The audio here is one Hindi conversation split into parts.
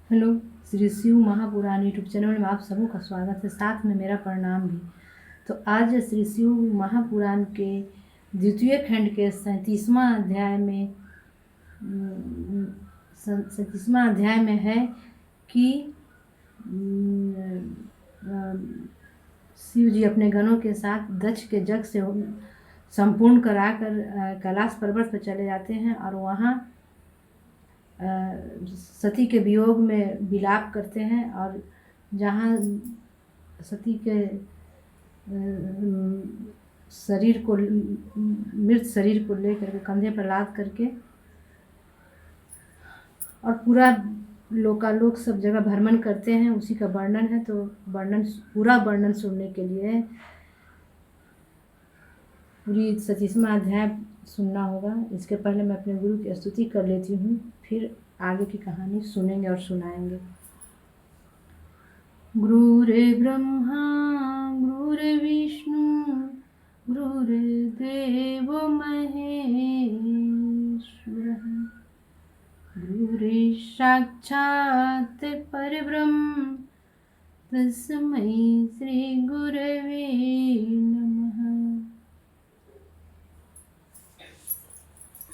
Hello, Shri Shiv Mahapuran YouTube channel में आप सबों का स्वागत है, साथ में मेरा प्रणाम भी। तो आज श्री शिव महापुराण के द्वितीय खंड के 37वां अध्याय में है कि शिव जी अपने गणों के साथ दक्ष के यज्ञ से संपूर्ण कराकर कैलाश पर्वत पर चले जाते हैं और वहाँ सती के वियोग में विलाप करते हैं। और जहाँ सती के शरीर को मृत शरीर को लेकर के कंधे पर लाद करके और पूरा लोकालोक सब जगह भ्रमण करते हैं, उसी का वर्णन है। तो पूरा वर्णन सुनने के लिए पूरी 37वां अध्याय सुनना होगा। इसके पहले मैं अपने गुरु की स्तुति कर लेती हूँ, फिर आगे की कहानी सुनेंगे और सुनाएंगे। गुरुर्ब्रह्मा गुरुर्विष्णु गुरुर्देवो महेश्वरः गुरुर्साक्षात् परब्रह्म तस्मै श्री गुरवे नमः।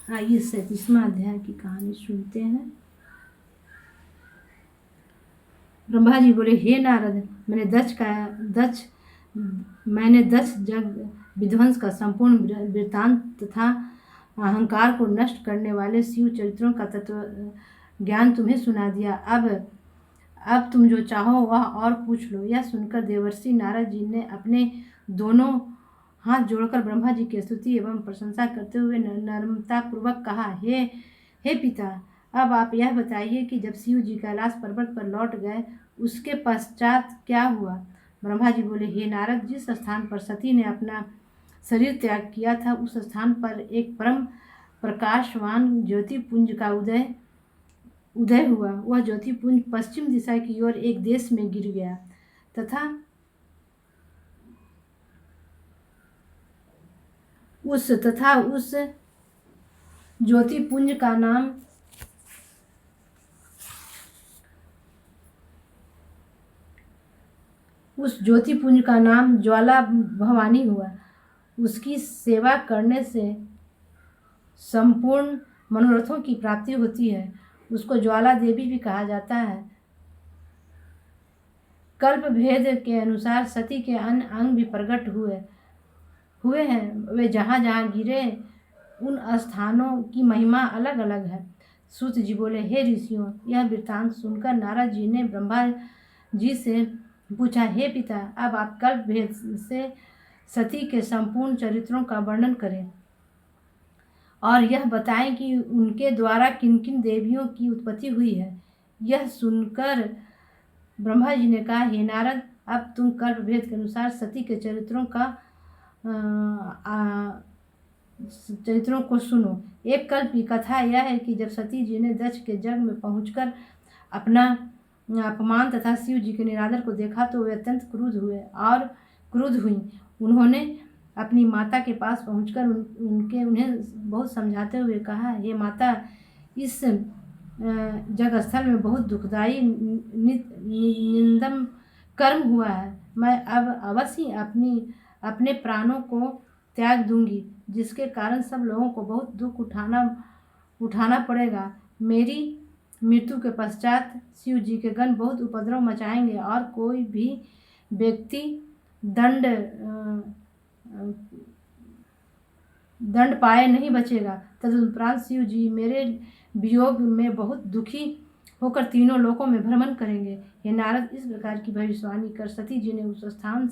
आइए 37वां अध्याय की कहानी सुनते हैं। ब्रह्मा जी बोले, हे नारद, मैंने दक्ष जग विध्वंस का संपूर्ण वृत्तांत तथा अहंकार को नष्ट करने वाले शिव चरित्रों का तत्व ज्ञान तुम्हें सुना दिया। अब तुम जो चाहो वह और पूछ लो। यह सुनकर देवर्षि नारद जी ने अपने दोनों हाथ जोड़कर ब्रह्मा जी की स्तुति एवं प्रशंसा करते हुए नम्रता पूर्वक कहा, हे पिता, अब आप यह बताइए कि जब शिव जी कैलाश पर्वत पर लौट गए उसके पश्चात क्या हुआ। ब्रह्मा जी बोले, हे नारद, जिस स्थान पर सती ने अपना शरीर त्याग किया था उस स्थान पर एक परम प्रकाशवान ज्योतिपुंज का उदय हुआ। वह ज्योतिपुंज पश्चिम दिशा की ओर एक देश में गिर गया तथा उस ज्योतिपुंज का नाम ज्वाला भवानी हुआ। उसकी सेवा करने से संपूर्ण मनोरथों की प्राप्ति होती है। उसको ज्वाला देवी भी कहा जाता है। कल्प भेद के अनुसार सती के अन्य अंग भी प्रकट हुए हैं। वे जहाँ जहाँ गिरे उन स्थानों की महिमा अलग अलग है। सूत जी बोले, हे ऋषियों, यह वृत्तांत सुनकर नारद जी ने ब्रह्मा जी से पूछा, हे पिता, अब आप कल्प भेद से सती के संपूर्ण चरित्रों का वर्णन करें और यह बताएं कि उनके द्वारा किन किन देवियों की उत्पत्ति हुई है। यह सुनकर ब्रह्मा जी ने कहा, हे नारद, अब तुम कल्प भेद के अनुसार सती के चरित्रों को सुनो। एक कल्प की कथा यह है कि जब सती जी ने दक्ष के यज्ञ में पहुंचकर अपना अपमान तथा शिव जी के निरादर को देखा तो वे अत्यंत क्रुद्ध हुई। उन्होंने अपनी माता के पास पहुंचकर उन्हें बहुत समझाते हुए कहा, हे माता, इस जगस्थल में बहुत दुखदायी निंदम कर्म हुआ है। मैं अब अवश्य अपने प्राणों को त्याग दूंगी, जिसके कारण सब लोगों को बहुत दुख उठाना पड़ेगा। मेरी मृत्यु के पश्चात शिव जी के गण बहुत उपद्रव मचाएंगे और कोई भी व्यक्ति दंड पाए नहीं बचेगा। तदुपरांत शिव जी मेरे वियोग में बहुत दुखी होकर तीनों लोकों में भ्रमण करेंगे। हे नारद, इस प्रकार की भविष्यवाणी कर सती जी ने उस स्थान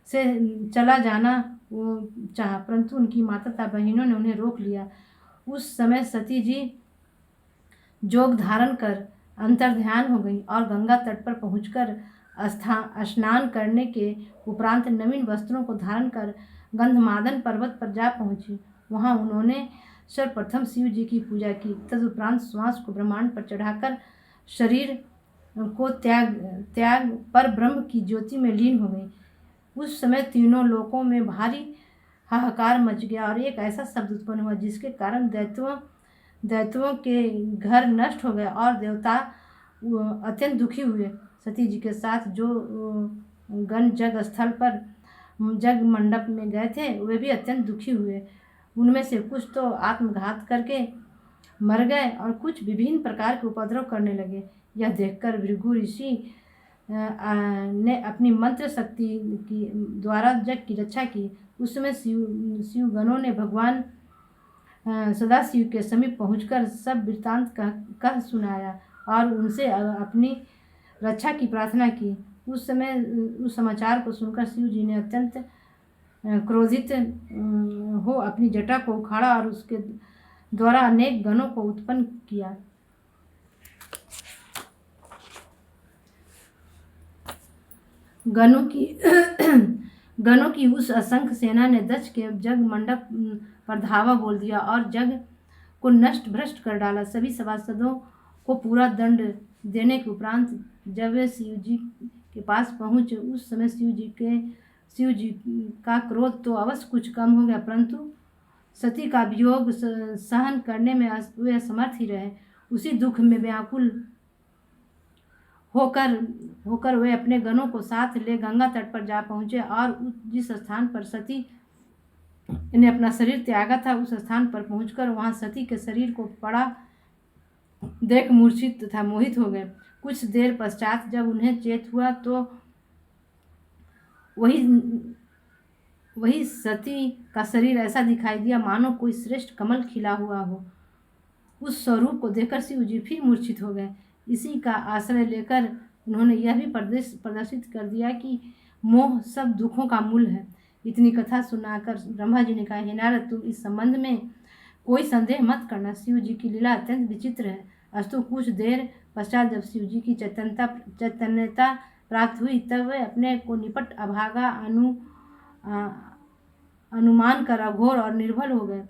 से चला जाना चाहा, परंतु उनकी माता तथा बहनों ने उन्हें रोक लिया। उस समय सती जी जोग धारण कर अंतर्ध्यान हो गई और गंगा तट पर पहुंचकर स्नान करने के उपरांत नवीन वस्त्रों को धारण कर गंधमादन पर्वत पर जा पहुंची। वहां उन्होंने सर्वप्रथम शिव जी की पूजा की। तदुपरांत श्वास को ब्रह्मांड पर चढ़ाकर शरीर को त्याग पर ब्रह्म की ज्योति में लीन हो गई। उस समय तीनों लोकों में भारी हाहाकार मच गया और एक ऐसा शब्द उत्पन्न हुआ जिसके कारण दैत्यों के घर नष्ट हो गए और देवता वो अत्यंत दुखी हुए। सती जी के साथ जो गण जग स्थल पर जग मंडप में गए थे वे भी अत्यंत दुखी हुए। उनमें से कुछ तो आत्मघात करके मर गए और कुछ विभिन्न प्रकार के उपद्रव करने लगे। यह देखकर भृगु ऋषि ने अपनी मंत्र शक्ति की द्वारा जग की रक्षा की। उस समय शिव गणों ने भगवान सदाशिव के समीप पहुंचकर सब वृत्तांत कह सुनाया और उनसे अपनी रक्षा की प्रार्थना की। उस समय उस समाचार को सुनकर शिव जी ने अत्यंत क्रोधित हो अपनी जटा को उखाड़ा और उसके द्वारा अनेक गणों को उत्पन्न किया। गणों की उस असंख्य सेना ने दक्ष के जग मंडप पर धावा बोल दिया और जग को नष्ट भ्रष्ट कर डाला। सभी सभासदों को पूरा दंड देने के उपरांत जब वे शिव जी के पास पहुंचे उस समय शिव जी का क्रोध तो अवश्य कुछ कम हो गया, परंतु सती का वियोग सहन करने में वे असमर्थ ही रहे। उसी दुख में व्याकुल होकर वे अपने गणों को साथ ले गंगा तट पर जा पहुंचे और जिस स्थान पर सती ने अपना शरीर त्यागा था उस स्थान पर पहुंचकर वहां सती के शरीर को पड़ा देख मूर्छित तथा मोहित हो गए। कुछ देर पश्चात जब उन्हें चेत हुआ तो वही सती का शरीर ऐसा दिखाई दिया मानो कोई श्रेष्ठ कमल खिला हुआ हो। उस स्वरूप को देखकर शिव जी फिर मूर्छित हो गए। इसी का आश्रय लेकर उन्होंने यह भी प्रदर्शित कर दिया कि मोह सब दुखों का मूल है। इतनी कथा सुनाकर ब्रह्मा जी ने कहा, हे नारद, तुम इस संबंध में कोई संदेह मत करना। शिव जी की लीला अत्यंत विचित्र है। अस्तु कुछ देर पश्चात जब शिव जी की चैतन्यता प्राप्त हुई तब वे अपने को निपट अभागा अनुमान कर अघोर और निर्बल हो गए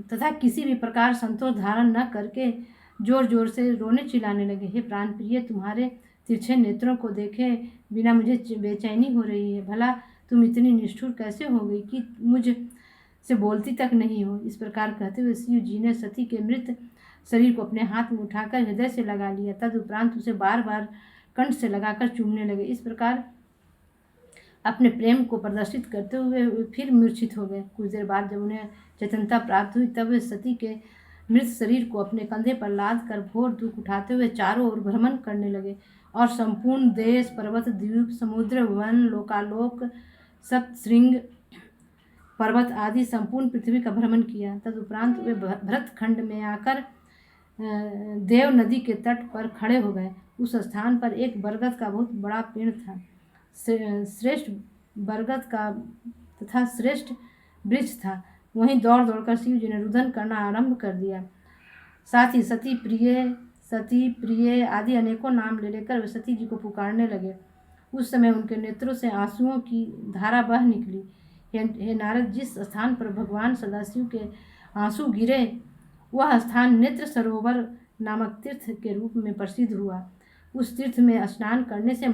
तथा किसी भी प्रकार संतोष धारण न करके जोर जोर से रोने चिल्लाने लगे। हे प्राण प्रिय, तुम्हारे तिरछे नेत्रों को देखे बिना मुझे बेचैनी हो रही है। भला तुम इतनी निष्ठुर कैसे हो गई कि मुझ से बोलती तक नहीं हो। इस प्रकार कहते हुए शिव जी ने सती के मृत शरीर को अपने हाथ में उठाकर हृदय से लगा लिया। तदुपरांत उसे बार बार कंठ से लगाकर चूमने लगे। इस प्रकार अपने प्रेम को प्रदर्शित करते हुए वे फिर मूर्छित हो गए। कुछ देर बाद जब उन्हें चेतनता प्राप्त हुई तब वे सती के मृत शरीर को अपने कंधे पर लाद कर घोर दुख उठाते हुए चारों ओर भ्रमण करने लगे और संपूर्ण देश, पर्वत, द्वीप, समुद्र, वन, लोकालोक, सप्तशृंग पर्वत आदि संपूर्ण पृथ्वी का भ्रमण किया। तदुपरांत वे भरतखंड में आकर देव नदी के तट पर खड़े हो गए। उस स्थान पर एक बरगद का बहुत बड़ा पेड़ था। श्रेष्ठ बरगद का तथा श्रेष्ठ वृक्ष था। वहीं दौड़ दौड़कर शिव जी ने रुदन करना आरंभ कर दिया। साथ ही सती प्रिय आदि अनेकों नाम ले लेकर वे सती जी को पुकारने लगे। उस समय उनके नेत्रों से आंसुओं की धारा बह निकली। हे नारद, जिस स्थान पर भगवान सदाशिव के आंसू गिरे वह स्थान नेत्र सरोवर नामक तीर्थ के रूप में प्रसिद्ध हुआ। उस तीर्थ में स्नान करने से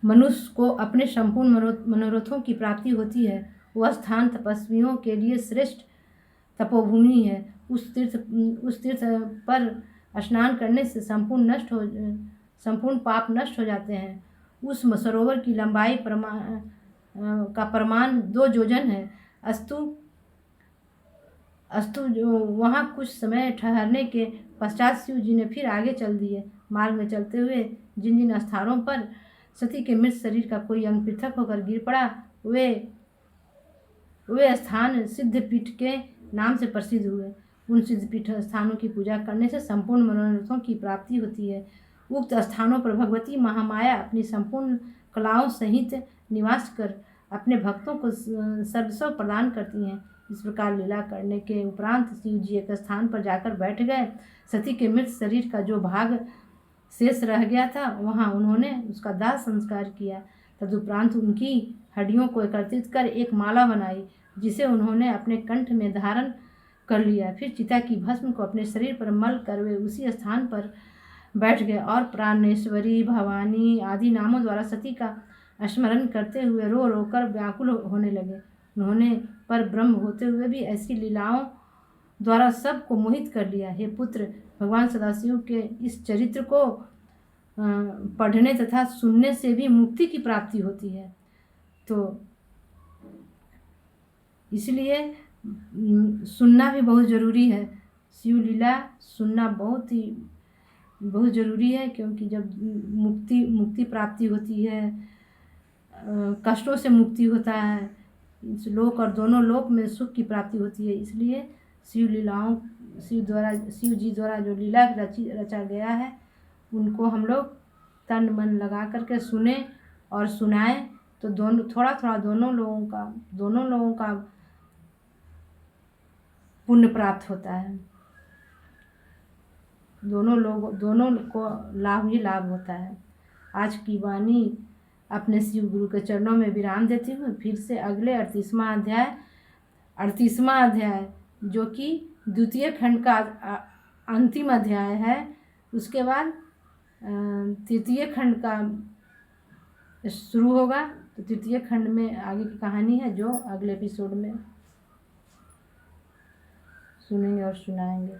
मनुष्य को अपने संपूर्ण मनोरथों की प्राप्ति होती है। वह स्थान तपस्वियों के लिए श्रेष्ठ तपोभूमि है। उस तीर्थ पर स्नान करने से संपूर्ण पाप नष्ट हो जाते हैं। उस सरोवर की लंबाई का प्रमाण 2 योजन है। अस्तु वहाँ कुछ समय ठहरने के पश्चात शिव जी ने फिर आगे चल दिए। मार्ग में चलते हुए जिन जिन स्थानों पर सती के मृत शरीर का कोई अंग पृथक होकर गिर पड़ा वे स्थान सिद्धपीठ के नाम से प्रसिद्ध हुए। उन सिद्धपीठ स्थानों की पूजा करने से संपूर्ण मनोरथों की प्राप्ति होती है। उक्त स्थानों पर भगवती महामाया अपनी संपूर्ण कलाओं सहित निवास कर अपने भक्तों को सर्वस्व प्रदान करती हैं। इस प्रकार लीला करने के उपरांत शिव जी एक स्थान पर जाकर बैठ गए। सती के मृत शरीर का जो भाग शेष रह गया था वहाँ उन्होंने उसका दाह संस्कार किया। तदुपरांत उनकी हड्डियों को एकत्रित कर एक माला बनाई जिसे उन्होंने अपने कंठ में धारण कर लिया। फिर चिता की भस्म को अपने शरीर पर मल कर वे उसी स्थान पर बैठ गए और प्राणेश्वरी, भवानी आदि नामों द्वारा सती का स्मरण करते हुए रो रो कर व्याकुल होने लगे। उन्होंने पर ब्रह्म होते हुए भी ऐसी लीलाओं द्वारा सबको मोहित कर लिया। हे पुत्र, भगवान सदाशिव के इस चरित्र को पढ़ने तथा सुनने से भी मुक्ति की प्राप्ति होती है। तो इसलिए सुनना भी बहुत ज़रूरी है। शिव लीला सुनना बहुत ज़रूरी है, क्योंकि जब मुक्ति प्राप्ति होती है, कष्टों से मुक्ति होता है, इस लोक और दोनों लोक में सुख की प्राप्ति होती है। इसलिए शिव जी द्वारा जो लीला रचा गया है, उनको हम लोग तन मन लगा करके सुने और सुनाएं, तो थोड़ा थोड़ा दोनों लोगों का पुण्य प्राप्त होता है। दोनों को लाभ ही लाभ होता है। आज की वाणी अपने शिव गुरु के चरणों में विराम देती हूँ। फिर से अगले 38वां अध्याय जो कि द्वितीय खंड का अंतिम अध्याय है, उसके बाद तृतीय खंड का शुरू होगा। तो तृतीय खंड में आगे की कहानी है, जो अगले एपिसोड में सुनेंगे और सुनाएंगे।